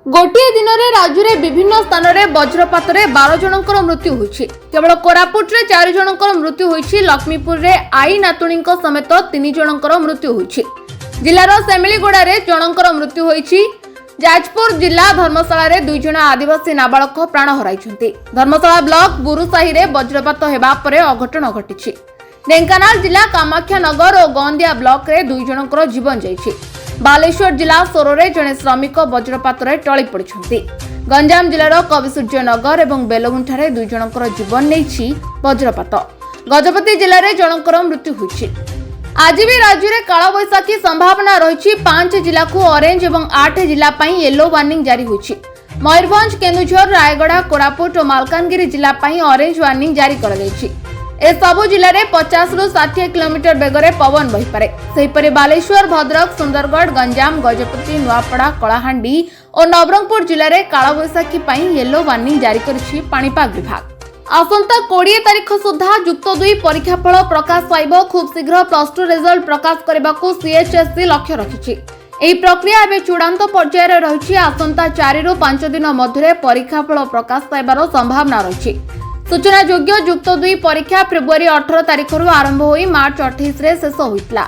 गोटे दिन में राज्य में विभिन्न स्थान में वज्रपात 12 जनकर मृत्यु होइछि। केवल कोरापुट रे 4 जनकर मृत्यु होइछि। लक्ष्मीपुर रे आई नातुणी समेत 3 जनकर मृत्यु होइछि। जिलार सेमिलीगुड़ा रे जनकर मृत्यु होइछि। जाजपुर जिला धर्मशाला रे 2 जन आदिवासी नाबालक प्राण हराइछन्ति। धर्मशाला ब्लॉक बुरुसाही रे वज्रपात हेबा परे अघटन घटिछि। ढेंकानाल जिला कामाख्यानगर और गोंदिया ब्लॉक रे 2 जनकर जीवन जाइछि। बालेश्वर जिला सोरोरे जड़े श्रमिक वज्रपात टली पड़ते। गंजाम जिलार कविसूर्यनगर और बेलगुंठारे 2 जनकर जीवन नहीं वज्रपात। गजपति जिले में जनकर मृत्यु होइछि। आज भी राज्य में कालबैशाखी संभावना रही। 5 जिला को ऑरेंज और 8 जिला येलो वार्निंग जारी होइछि। मयूरभंज, केन्दुझर, रायगड़ा, कोरापुट और मालकानगिरी जिला ऑरेंज वार्निंग जारी कर ए सबु जिले में 50 ରୁ 60 किलोमीटर बेगरे पवन बही पारे। सेहीपरि बालेश्वर, भद्रक, सुंदरगढ़, गंजाम, गजपति, नुआपड़ा, कलाहांडी और नवरंगपुर जिले में कालबैशाखी येलो वार्निंग जारी करिछि पाणीपाग विभाग। आसंता 20 तारीख सुधा युक्त 2 परीक्षाफल प्रकाश पाइब। खूब शीघ्र +2 रिजल्ट प्रकाश करने को सीएचएससी लक्ष्य रखिछि। एही प्रक्रिया एवं चूड़ांत पर्यायर रही। आसंता 4 ରୁ 5 दिन मध्य परीक्षाफल प्रकाश पाइबार संभावना रही। सूचना योग्य युक्त 2 परीक्षा फेब्रुआरी 18 तारीख आरंभ हो मार्च 28 रे शेष होइतला।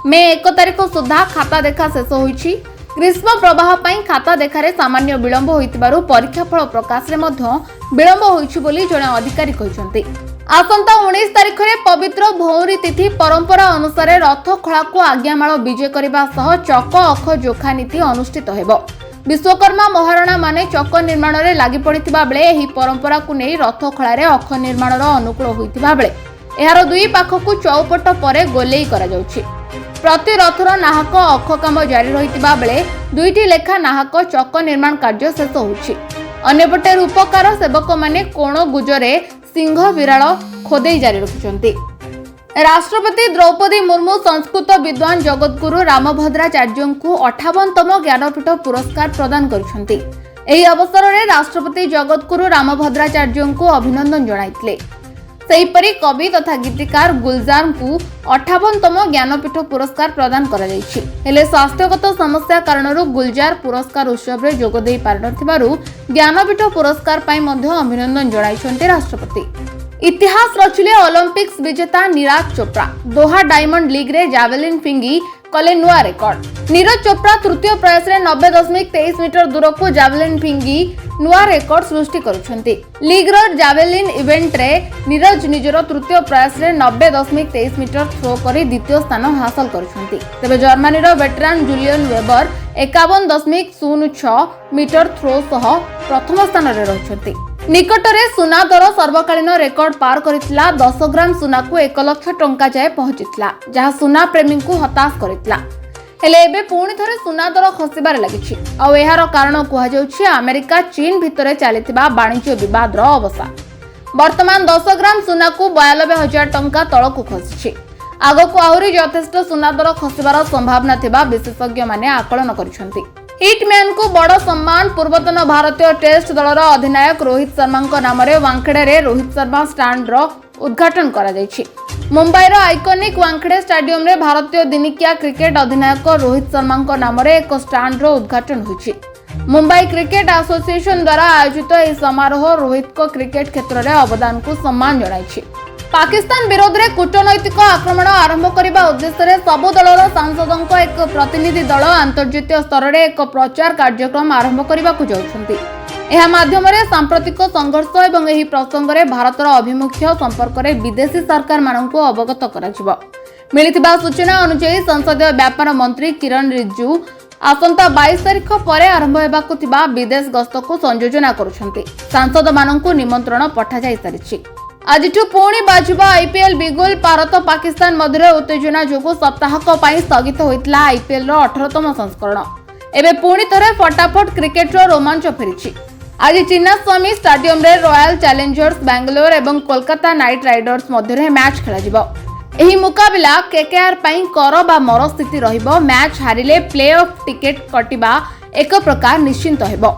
मे 1 तारीख सुधा खाता देखा शेष होइछि। ग्रीष्म प्रवाह पई खाता देखारे सामान्य विलंब होइतिबारु परीक्षाफल प्रकाश रे मध्य विलंब होइछि बोली जणे अधिकारी कहिसंती। आसंता 19 तारीख रे पवित्र भौरी तिथि परंपरा अनुसार रथ खळा को आज्ञामाळ विजय करबा सह चक अख जोखा नीति अनुष्ठित हेबो। विश्वकर्मा महाराणा माने चक निर्माण में लगी पड़ता बेले यह परंपरा को नहीं रथ खଳାରେ अख निर्माण अनुकूल होता बेले यार 2 पाखक चौपट पर गोलेई करा जाउछि। प्रति रथर नाहक अख काम जारी रहितिबा बेले 2टी लेखा नाहक चक निर्माण कार्य शेष होछि। अन्यपटे रूपकार सेवक माने कोण गुजरे सिंह विराल खोदेई जारी रखिछन्ति। राष्ट्रपति द्रौपदी मुर्मू संस्कृत विद्वान जगतगुरु रामभद्राचार्य को 58तम ज्ञानपीठ पुरस्कार प्रदान करिसेंति। एही अवसर में राष्ट्रपति जगतगुरु रामभद्राचार्य को अभिनंदन जणाइथिले। सेहीपरि कवि तथा गीतिकार गुलजार को 58तम ज्ञानपीठ पुरस्कार प्रदान करा जायछि। हेले स्वास्थ्यगत समस्या कारणरू गुलजार पुरस्कार उत्सव में जोग देई पारनथिबारु ज्ञानपीठ पुरस्कार पई मध्ये अभिनंदन जणाइछन्ति राष्ट्रपति। इतिहास रचिले ओलंपिक्स विजेता नीरज चोप्रा। दोहा डायमंड लीग रे जावेलिन फिंगी कले नुआ रेकर्ड। नीरज चोप्रा तृतीय प्रयास रे 90.23 मीटर दूर को जावेलिन फिंगी नुआ रेकर्ड सृष्टि करुछन्ति। लीग रो जावेलिन इवेंट रे नीरज निजर तृतीय प्रयास रे 90.23 मीटर थ्रो करी द्वितीय स्थान हासिल करुछन्ति। तबे जर्मनी रो वेटरान जुलियन वेबर 51.06 मीटर थ्रो सह प्रथम स्थान रे रहिछन्ति। निकटरे सुना दर सर्वकालीन रेकर्ड पार करितला। 10 ग्राम सुना को 1 लाख टंका जाए पहुंचितला, जहां सुना प्रेमी को हताश करितला। हेले एबे पुणी थरे सुना दर खसिबार लागिछि। आ एहार कारण कुहा जाउछि अमेरिका चीन भितरे चलितिबा वाणिज्य विवाद रो अवसान। वर्तमान 10 ग्राम सुना को 92,000 टंका तळकु खसिछि। आगको आहुरी यथेष्ट सुना दर खसिबार संभावना थिबा विशेषज्ञ माने आकलन करिसंति। हिटमैन को बड़ सम्मान। पूर्वतन भारतीय टेस्ट दलर अधिनायक रोहित शर्मा नाम वांखेड़े रोहित शर्मा स्टैंड उद्घाटन करा जायछि। मुंबईर आइकनिक वांखेड़े स्टेडियम रे भारतीय दिनिकिया क्रिकेट अधिनायक रोहित शर्मा नाम एक स्टैंड उद्घाटन होइछि। मुंबई क्रिकेट एसोसिएशन द्वारा आयोजित यह समारोह रोहित को क्रिकेट क्षेत्र में अवदान को सम्मान जणाइछि। पाकिस्तान विरोध में कूटनैतिक आक्रमण आरंभ करने उद्देश्य सबु दलर सांसदों एक प्रतिनिधि दल अंतर्जातीय स्तर में एक प्रचार कार्यक्रम आरंभ करने को जाउछन्ति। एहा माध्यम सांप्रतिक संघर्ष और यह प्रसंग में भारतर अभिमुख्य संपर्क में विदेशी सरकार मानक अवगत करा मिलिथिबा सूचना अनुसार संसदीय व्यापार मंत्री किरण रिजिजू आसंता 22 तारीख पर आरंभ हेबाकु थिबा विदेश गस्त को संयोजना करुछन्ति। सांसद मानक निमंत्रण पठा जाय सारिछि। आज पुणी बाजुबा आईपीएल बिगुल। भारत पाकिस्तान मध्य उत्तेजना जोगु सप्ताहक स्थगित होइतला आईपीएल 18तम संस्करण। एबे पुणी थरे फटाफट क्रिकेट रोमांच फेरिछि। आज चिन्नास्वामी स्टेडियम रे रॉयल चैलेंजर्स बेंगलोर एवं कोलकाता नाइट राइडर्स मध्य मैच खेलाजिबो। एही मुकाबिला केकेआर पई कर बा मर स्थिति रहिबो। मैच हारिले प्ले ऑफ टिकेट कटिबा एक प्रकार निश्चिंत हेबो।